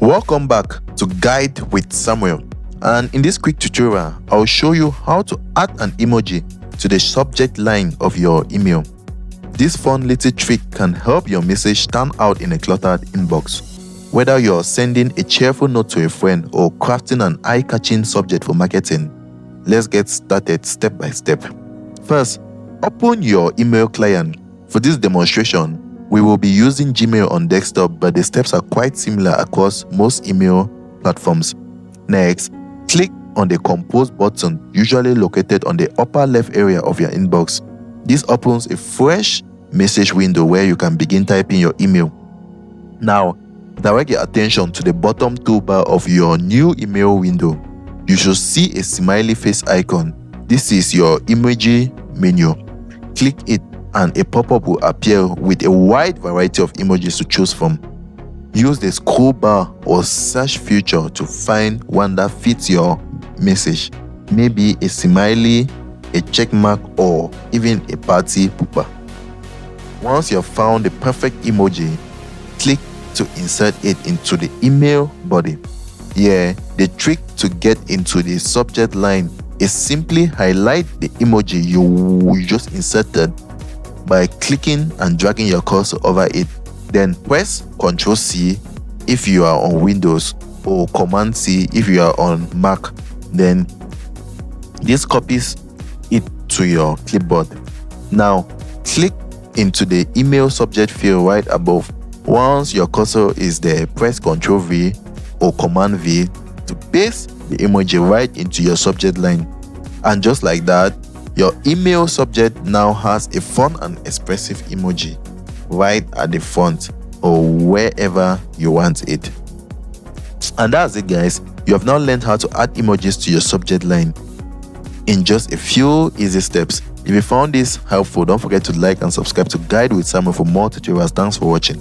Welcome back to Guide with Samuel, and in this quick tutorial I'll show you how to add an emoji to the subject line of your email. This fun little trick can help your message stand out in a cluttered inbox. Whether you're sending a cheerful note to a friend or crafting an eye-catching subject for marketing, let's get started step by step. First, open your email client. For this demonstration, we will be using Gmail on desktop, but the steps are quite similar across most email platforms. Next, click on the Compose button, usually located on the upper left area of your inbox. This opens a fresh message window where you can begin typing your email. Now, direct your attention to the bottom toolbar of your new email window. You should see a smiley face icon. This is your Emoji menu. Click it and a pop-up will appear with a wide variety of emojis to choose from. Use the scroll bar or search feature to find one that fits your message. Maybe a smiley, a check mark, or even a party pooper. Once you've found the perfect emoji, click to insert it into the email body. Here, the trick to get into the subject line is simply highlight the emoji you just inserted by clicking and dragging your cursor over it. Then press Ctrl+C if you are on Windows or Command+C if you are on Mac. Then this copies it to your clipboard. Now click into the email subject field right above. Once your cursor is there, press Ctrl+V or Command+V to paste the emoji right into your subject line. And just like that, your email subject now has a fun and expressive emoji right at the front or wherever you want it. And that's it, guys. You have now learned how to add emojis to your subject line in just a few easy steps. If you found this helpful, don't forget to like and subscribe to Guide with Samuel for more tutorials. Thanks for watching.